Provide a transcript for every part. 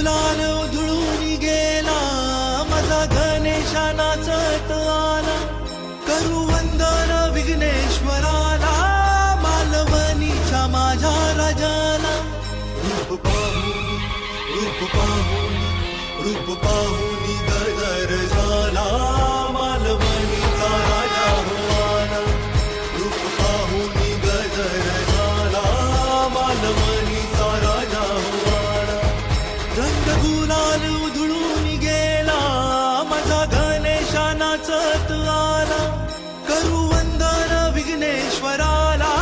गुलाल उधळून गेला, माझा गणेशा नाचत आला. करू वंदन विघ्नेश्वराला, मालवणीच्या माझ्या राजाला. रूप पाहुनी, रूप पाहुनी, रूप पाहुनी गदर झाला, मालवणीचा राजा हो आला. रूप पाहुनी गदर झाला, मालवणीचा राजा हो आला. रंग गुलाल उधळून गेला, माझा गणेशा नाचत आला. करू वंदन विघ्नेश्वराला,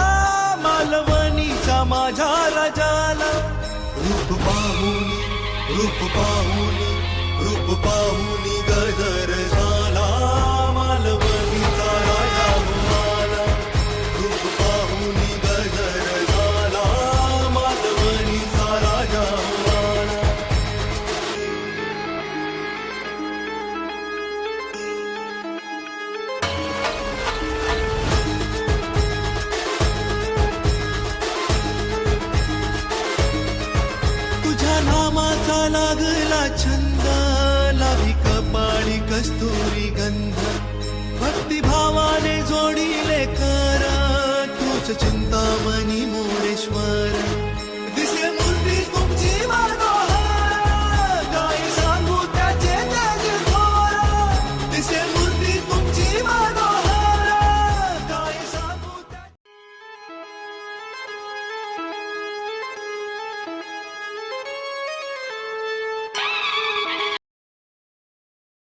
मालवणीचा माझ्या राजाला. रूप पाहुनी, रूप पाहुनी, रूप पाहुनी गदर झाला, मालवणीचा राजा हो आला. रूप पाहुनी गदर झाला, मालवणीचा राजा हो आला. तुझ्या नामाचा लागला छंद, लाभी कपाळी कस्तुरी गंध. भक्तिभावाने जोडीले कर, तूच चिंतामणी मोरेश्वर.